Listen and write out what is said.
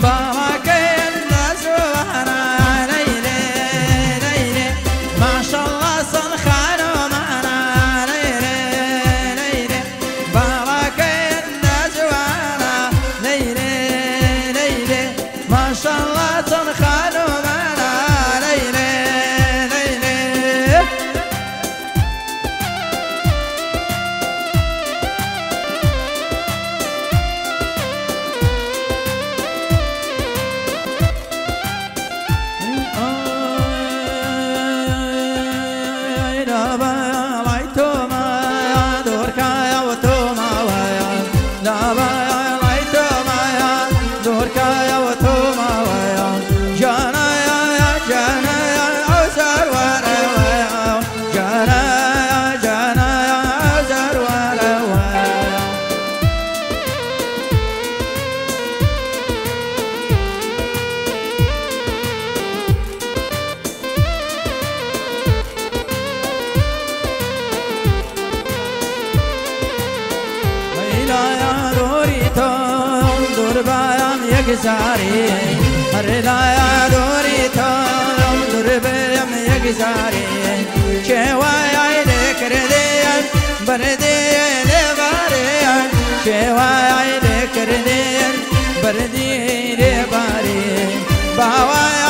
باقي النزوهنا ليلي ليلي ما شاء الله صنخان ومعنا ليلي ليلي باقي النزوهنا ليلي ليلي ما شاء الله صنخان ومعنا ليلي ليلي يكساري مرلا يا دوري توم دربيم يكساري شواي لكردين بردي لباري شواي لكردين بردي لباري باوا